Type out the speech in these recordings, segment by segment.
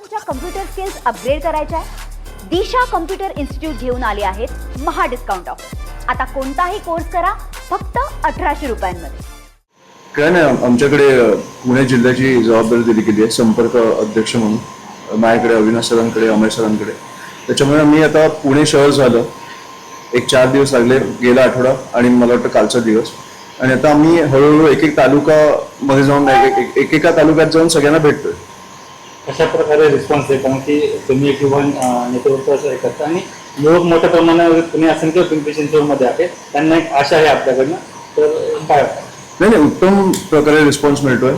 तुमच्या computer skills upgrade करायच्या आहे? दिशा कम्प्युटर इन्स्टिट्यूट घेऊन आले आहेत महा डिस्काउंट ऑफर. आता कोणताही कोर्स करा फक्त 1800 रुपयांमध्ये. काय नाही, आमच्याकडे पुणे जिल्ह्याची जबाबदारी दिली गेली आहे संपर्क अध्यक्ष म्हणून. माझ्याकडे अविनाश सरांकडे, अमय सरांकडे. त्याच्यामुळे मी आता पुणे शहर झालं, एक 4 दिवस लागले, गेला आठवडा आणि मला वाटतं कालचा दिवस. आणि आता आम्ही हळूहळू एक एक तालुकामध्ये जाऊन एकेका तालुक्यात जाऊन सगळ्यांना भेटतोय. अशा प्रकारे रिस्पॉन्स आहे, कारण की तुम्ही एक युवा नेतृत्व करता आणि युवक मोठ्या प्रमाणावर पुणे असेल किंवा पिंपरी चिंचवडमध्ये आहे, त्यांना एक आशा आहे आपल्याकडनं. तर काय नाही, उत्तम प्रकारे रिस्पॉन्स मिळतोय.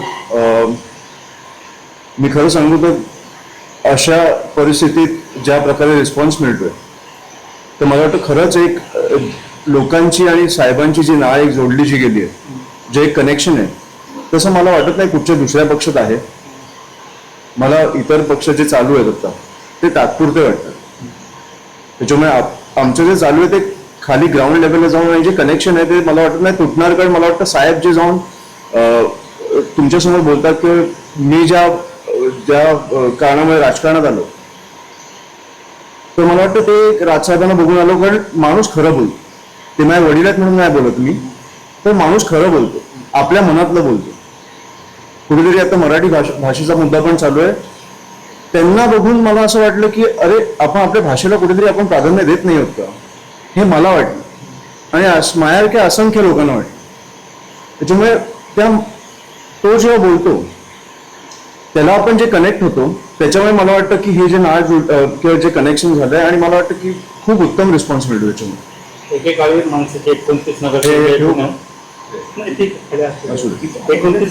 मी खरं सांगू तर अशा परिस्थितीत ज्या प्रकारे रिस्पॉन्स मिळतोय तर मला वाटतं खरंच एक लोकांची आणि साहेबांची जी नाळ एक जोडलीची गेली आहे, जे एक कनेक्शन आहे, तसं मला वाटत नाही कुठच्या दुसऱ्या पक्षात आहे. मला इतर पक्ष जे चालू आहेत आता ते तात्पुरते वाटतात. त्याच्यामुळे आमचं जे चालू आहे ते खाली ग्राउंड लेवलला जाऊन आणि जे कनेक्शन आहे ते मला वाटत नाही तुटणार. कारण मला वाटतं साहेब जे जाऊन तुमच्यासमोर बोलतात की मी ज्या कारणामुळे राजकारणात आलो, तर मला वाटतं ते राजसाहेबांना बघून आलो. कारण माणूस खरं बोलतो. ते माझ्या वडील आहेत म्हणून नाही बोलत मी, तर माणूस खरं बोलतो, आपल्या मनातलं बोलतो. कुठेतरी आता मराठी भाषेचा मुद्दा पण चालू आहे. त्यांना बघून मला असं वाटलं की अरे, आपण आपल्या भाषेला कुठेतरी आपण प्राधान्य देत नाही होत का, हे मला वाटलं आणि माझ्यासारख्या असंख्य लोकांना वाटलं. त्याच्यामुळे तो जेव्हा बोलतो त्याला आपण जे कनेक्ट होतो, त्याच्यामुळे मला वाटतं की हे जे नाळ किंवा जे कनेक्शन झालंय आणि मला वाटतं की खूप उत्तम रिस्पॉन्स मिळतो त्याच्यामुळे. एकेकाळी माणसाचे 29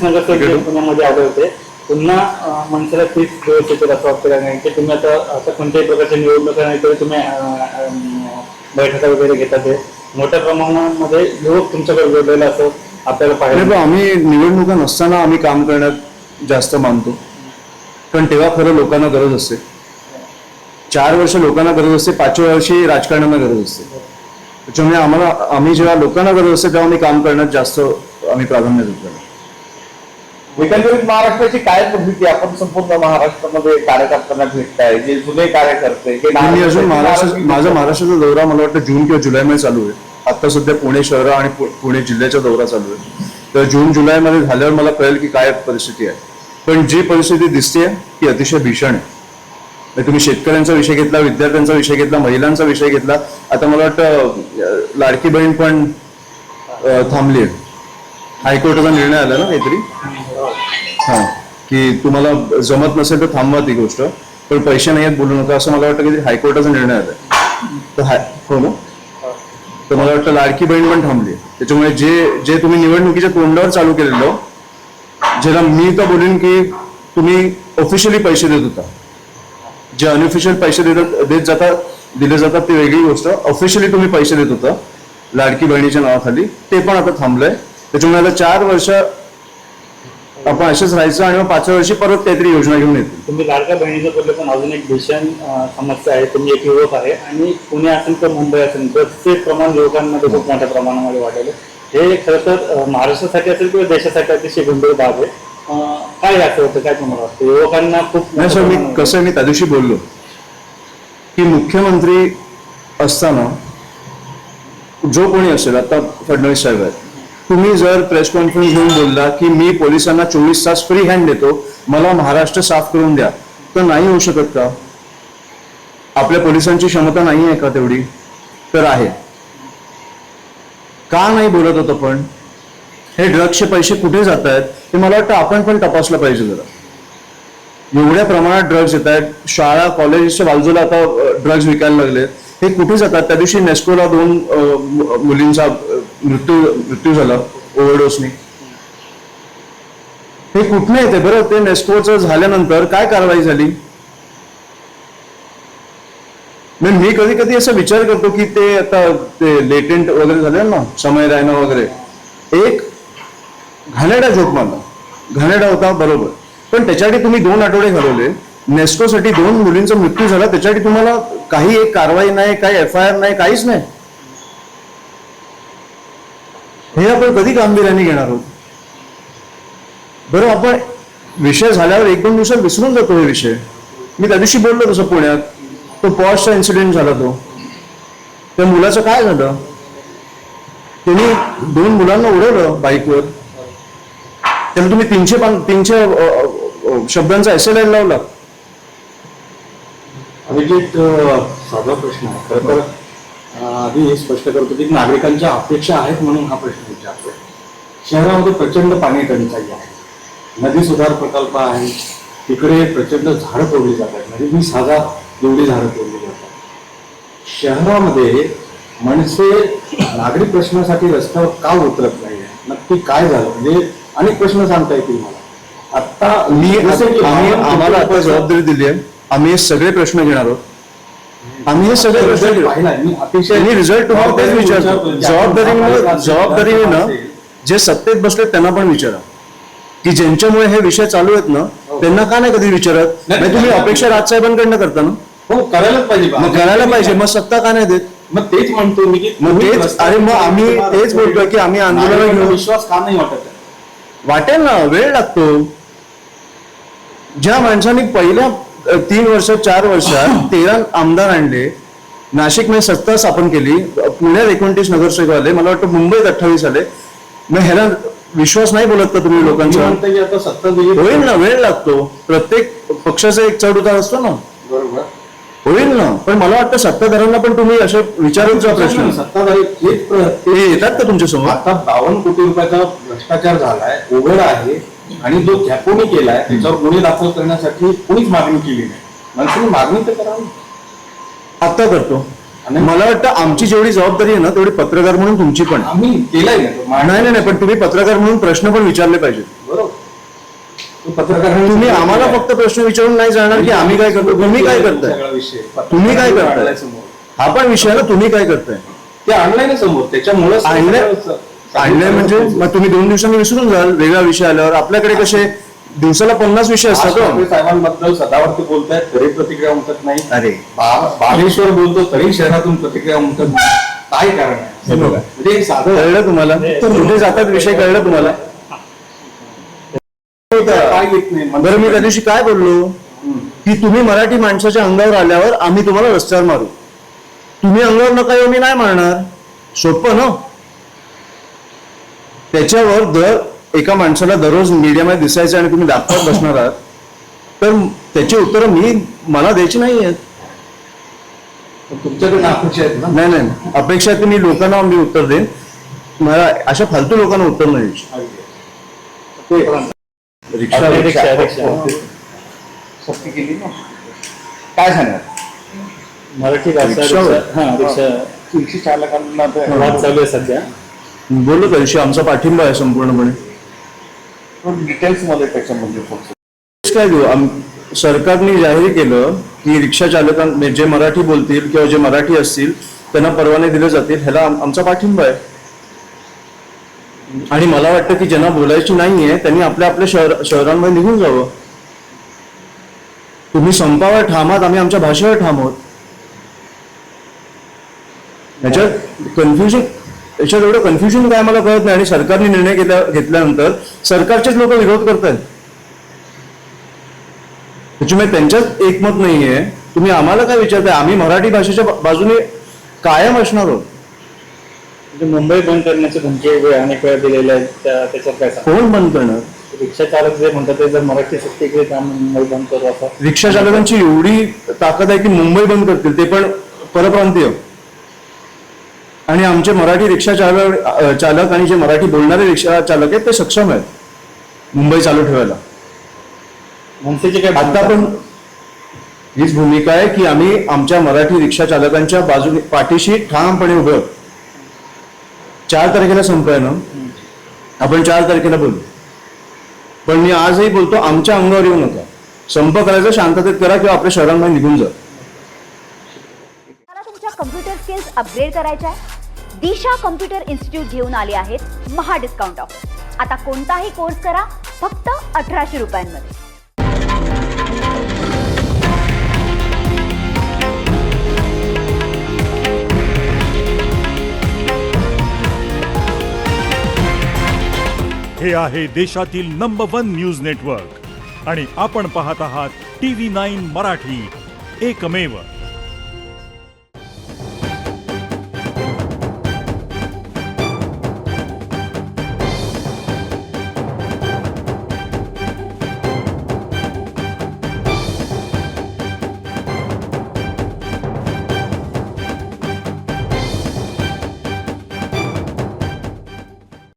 नगरसेवक पुण्यामध्ये आले होते. पुन्हा माणसाला 30 दिवस येतील असं वाटतं नाही की तुम्ही आता कोणत्याही प्रकारच्या निवडणुका नाही तरी तुम्ही बैठका वगैरे घेतात. मोठ्या प्रमाणामध्ये युवक तुमच्याकडे जोडलेला असं आपल्याला पाहिजे. आम्ही निवडणुका नसताना आम्ही काम करण्यात जास्त मानतो, पण तेव्हा खरं लोकांना गरज असते. 4 वर्ष लोकांना गरज असते, 5व्या वर्षी राजकारण्यांना गरज असते. त्याच्यामुळे आम्ही जेव्हा लोकांना गरज असते तेव्हा आम्ही काम करण्यात जास्त आम्ही प्राधान्य देतो. एकंदरीत महाराष्ट्राची काय पद्धती, आपण संपूर्ण महाराष्ट्रामध्ये कार्यकर्त्यांना भेटताय, जे जुने कार्यकर्ते. मी अजून माझा महाराष्ट्राचा दौरा मला वाटतं जून किंवा जुलैमध्ये चालू आहे. आता सध्या पुणे शहर आणि पुणे जिल्ह्याचा दौरा चालू आहे. तर जून जुलैमध्ये झाल्यावर मला कळेल की काय परिस्थिती आहे. पण जी परिस्थिती दिसते ती अतिशय भीषण आहे. तुम्ही शेतकऱ्यांचा विषय घेतला, विद्यार्थ्यांचा विषय घेतला, महिलांचा विषय घेतला. आता मला वाटतं लाडकी बहीण पण थांबली आहे. हायकोर्टाचा निर्णय आला ना काहीतरी, की तुम्हाला जमत नसेल तर थांबवा ती गोष्ट, पण पैसे नाही आहेत बोलू नका, असं मला वाटतं की हायकोर्टाचा निर्णय आलाय. हो ना, तर मला वाटतं लाडकी बहीण पण थांबली. त्याच्यामुळे जे तुम्ही निवडणुकीच्या तोंडावर चालू केलेलं, ज्याला मी तर बोलेन की तुम्ही ऑफिशियली पैसे देत होता, जे अनऑफिशियल पैसे दिले जातात ती वेगळी गोष्ट. ऑफिशियली तुम्ही पैसे देत होता लाडकी बहिणीच्या नावाखाली, ते पण आता थांबलंय. त्याच्यामुळे आता 4 वर्ष आपण असेच राहायचं आणि मग 5व्या वर्षी परत काहीतरी योजना घेऊन येते. तुम्ही लाडक्या बहिणीचं बोलले, पण अजून एक भीषण समस्या आहे. तुम्ही एक युवक आहे आणि पुणे असेल किंवा मुंबई असेल, बसचे प्रमाण युवकांमध्ये खूप मोठ्या प्रमाणामध्ये वाढलेलं. हे खरं तर महाराष्ट्रासाठी असेल किंवा देशासाठी अतिशय गंभीर बाब आहे. काय असं होतं, काय तुम्हाला वाटतं? युवकांना खूप नाही सर, मी त्या दिवशी बोललो की मुख्यमंत्री असताना जो कोणी असेल, आता फडणवीस साहेब आहेत, तुम्ही जर प्रेस कॉन्फरन्स घेऊन बोलला की मी पोलिसांना 24 तास फ्री हँड देतो, मला महाराष्ट्र साफ करून द्या, तर नाही होऊ शकत का? आपल्या पोलिसांची क्षमता नाही आहे का तेवढी? तर आहे. का नाही बोलत होतो? पण हे ड्रग्सचे पैसे कुठे जात आहेत हे मला वाटतं आपण पण तपासलं पाहिजे जरा. एवढ्या प्रमाणात ड्रग्ज येत आहेत, शाळा कॉलेजच्या बाजूला आता ड्रग्ज विकायला लागले, हे कुठे जातात? त्या दिवशी नेस्कोला 2 मुलींचा मृत्यू झाला ओव्हरडोसनी. हे कुठनं येते बरं? ते नेस्कोचं झाल्यानंतर काय कारवाई झाली? मी कधी कधी असा विचार करतो की ते आता ते लेटेंट वगैरे झाले ना, समय रायना वगैरे, एक घाणेरडा जोक मारला, घाणेरडा होता बरोबर, पण त्याच्यासाठी तुम्ही 2 आठवडे घालवले. नेस्कोसाठी 2 मुलींचा मृत्यू झाला, त्याच्यासाठी तुम्हाला काही एक कारवाई नाही, काही FIR नाही, काहीच नाही. हे आपण कधी गांभीर्याने घेणार आहोत? बरं, आपण विषय झाल्यावर 1-2 दिवसात विसरून जातो हे विषय. मी त्या दिवशी बोललो तसं पुण्यात, तो पॉशचा इन्सिडेंट झाला, तो त्या मुलाचं काय झालं, त्यांनी 2 मुलांना उडवलं बाईकवर, त्याला तुम्ही 300 शब्दांचा एसएलआय लावला. अभिजित, साधा प्रश्न आहे. खरं तर आधी हे स्पष्ट करतो की नागरिकांच्या अपेक्षा आहेत म्हणून हा प्रश्न विचारतो. शहरामध्ये प्रचंड पाणी टंचाई आहे, नदी सुधार प्रकल्प आहे, तिकडे प्रचंड झाडं तोडली जातात, म्हणजे 20,000 एवढी झाडं तोडली जातात. शहरामध्ये मनसे नागरी प्रश्नासाठी रस्त्यावर का उतरत नाही, नक्की काय झालं, म्हणजे अनेक प्रश्न सांगता येतील मला. आता आम्हाला आता जबाबदारी दिली आहे, आम्ही हे सगळे प्रश्न घेणार आहोत. आम्ही हे सगळे प्रश्न रिझल्ट तुम्हाला तेच विचारतो. जबाबदारीने जे सत्तेत बसले त्यांना पण विचारा की ज्यांच्यामुळे हे विषय चालू आहेत ना, त्यांना का नाही कधी विचारत. नाही तुम्ही अपेक्षा राजसाहेबांकडनं करता ना, हो करायलाच पाहिजे. मग करायला पाहिजे, मग सत्ता का नाही देत. मग तेच म्हणतो मी की मग तेच, अरे मग आम्ही तेच बोलतोय की आम्ही आंदोलन घेऊन विश्वास का नाही वाटत आहे? वाटेल ना, वेळ लागतो. ज्या माणसांनी पहिल्या 3 वर्षात 4 वर्षात 13 आमदार आणले, नाशिकमध्ये सत्ता स्थापन केली, पुण्यात 29 नगरसेवक आले, मला वाटतं मुंबईत 28 आले, मग ह्याला विश्वास नाही बोलत का तुम्ही लोकांचा? म्हणता की आता सत्ता दिली होईल ना, वेळ लागतो. प्रत्येक पक्षाचा एक चढ उतार असतो ना, बरोबर होईल ना. पण मला वाटतं सत्ताधाऱ्यांना पण तुम्ही असे विचारूचा प्रश्न, सत्ताधारी ते येतात का तुमच्या समोर? आता 52 कोटी रुपयाचा भ्रष्टाचार झालाय, उघड आहे, आणि जो झॅपोनी केलाय त्याच्यावर गुन्हे दाखल करण्यासाठी कोणीच मागणी केली नाही. माणसाने मागणी तर करावी. आता करतो. आणि मला वाटतं आमची जेवढी जबाबदारी आहे ना, तेवढी पत्रकार म्हणून तुमची पण. आम्ही केलाय नाही नाही, पण तुम्ही पत्रकार म्हणून प्रश्न पण विचारले पाहिजेत. बरोबर. पत्रकार तुम्ही आम्हाला फक्त प्रश्न विचारून नाही जाणार की आम्ही काय करतो, तुम्ही काय करताय, तुम्ही काय करताय, हा पण विषय आहे ना. तुम्ही काय करताय ते आणलंय ना समोर, त्याच्यामुळे आणलंय म्हणजे मग तुम्ही 2 दिवसांनी विसरून जाल वेगळा विषय आल्यावर. आपल्याकडे कसे दिवसाला 50 विषय असतात. साहेबांबद्दल सदावरती बोलतायत तरी प्रतिक्रिया उमटत नाही. अरे बागेश्वर बोलतो तरी शहरातून प्रतिक्रिया उमटत नाही. काय कारण आहे? म्हणजे साधं कळलं तुम्हाला, कुठे जातात विषय कळलं तुम्हाला? काय येत नाही. बरं, मी त्या दिवशी काय बोललो की तुम्ही मराठी माणसाच्या अंगावर आल्यावर आम्ही तुम्हाला रस्त्यावर मारू. तुम्ही अंगावर नका येऊ, मी नाही मारणार. सोपं ना. त्याच्यावर दर एका माणसाला दररोज मीडियामध्ये दिसायचं आणि तुम्ही दाखवत बसणार आहात, तर त्याची उत्तरं मला द्यायची नाही आहेत. तुमच्याकडे अपेक्षा आहेत ना? नाही नाही, अपेक्षा आहे मी लोकांना मी उत्तर देईन. मला अशा फालतू लोकांना उत्तर नाही द्यायची. सक्ती केली ना, काय सांगणार? मराठी भाषा रिक्षा चालकांना वाद चालू आहे सध्या. बोललो त्या दिवशी आमचा पाठिंबा आहे संपूर्णपणे. डिटेल्स मध्ये त्याच्यामध्ये काय देऊ, सरकारने जाहीर केलं की रिक्षा चालकांना जे मराठी बोलतील किंवा जे मराठी असतील त्यांना परवाने दिले जातील, ह्याला आमचा पाठिंबा आहे. आणि मला वाटतं की ज्यांना बोलायची नाहीये त्यांनी आपल्या आपल्या शहरांमध्ये निघून जावं. तुम्ही संपावर ठाम आहात, आम्ही आमच्या भाषेवर ठाम आहोत. याच्यात एवढं कन्फ्युजन काय मला कळत नाही. आणि सरकारने निर्णय घेतल्यानंतर सरकारचेच लोक विरोध करतायत. त्याच्यामुळे त्यांच्यात एकमत नाहीये. तुम्ही आम्हाला काय विचारताय? आम्ही मराठी भाषेच्या बाजूने कायम असणार आहोत. म्हणजे मुंबई बंद करण्याची धमकी अनेक वेळा दिलेल्या आहेत, त्याच्यात काय सांग? कोण बंद करणार? रिक्षा चालक जे म्हणतात ते जर मराठी सक्ती केली तर आम्ही मुंबई बंद करू असं. रिक्षा चालकांची एवढी ताकद आहे की मुंबई बंद करतील, ते पण परप्रांतीय. आणि आमचे मराठी रिक्षा चालक आणि जे मराठी बोलणारे रिक्षा चालक आहेत ते सक्षम आहेत मुंबई चालू ठेवायला. मनसेची काय आता पण हीच भूमिका आहे की आम्ही आमच्या मराठी रिक्षा चालकांच्या बाजूने पाठीशी ठामपणे उभे आहोत. 4 तारखेला संप आहे ना, आपण 4 तारखेला बोलू. पण मी आजही बोलतो, आमच्या अंगावर येऊ नका. संप करायचा शांततेत करा किंवा आपल्या शहरांमध्ये निघून जा. मला तुमच्या कम्प्युटर स्किल्स अपग्रेड करायच्या आहे? दिशा कम्प्युटर इन्स्टिट्यूट घेऊन आले आहेत महा डिस्काउंट ऑफर. आता कोणताही कोर्स करा फक्त 1800 रुपयांमध्ये. हे आहे देशातील नंबर 1 न्यूज नेटवर्क आणि आपण पाहत आहात TV9 मराठी, एकमेव